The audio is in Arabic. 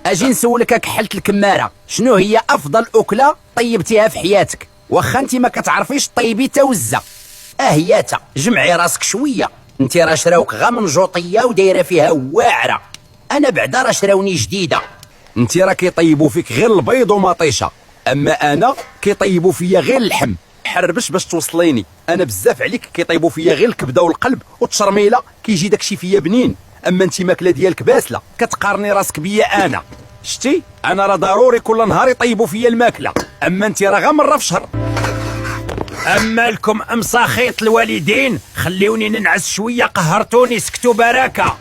اجي نسولك كحلت الكماره، شنو هي افضل اكله طيبتيها في حياتك؟ واخا انت ما كتعرفيش طيبي تا وزه. هياتا جمعي راسك شويه، انت راه شراوك غا من جوطيه ودايره فيها واعره. انا بعدا راه شراوني جديده. انت راه كيطيبوا فيك غير البيض ومطيشه، اما انا كيطيبوا فيا غير اللحم. حربش باش توصليني، انا بزاف عليك كيطيبوا فيا غير الكبده والقلب والتشرميله، كيجي داكشي فيا بنين. اما انت ماكله ديالك باسله، كتقارني راسك بيا انا. شتي انا راه ضروري كل نهار يطيبوا فيا الماكله، اما انت راه غير مره في شهر. اما لكم امساخيط الوالدين خليوني ننعس شويه، قهرتوني، سكتوا براكه.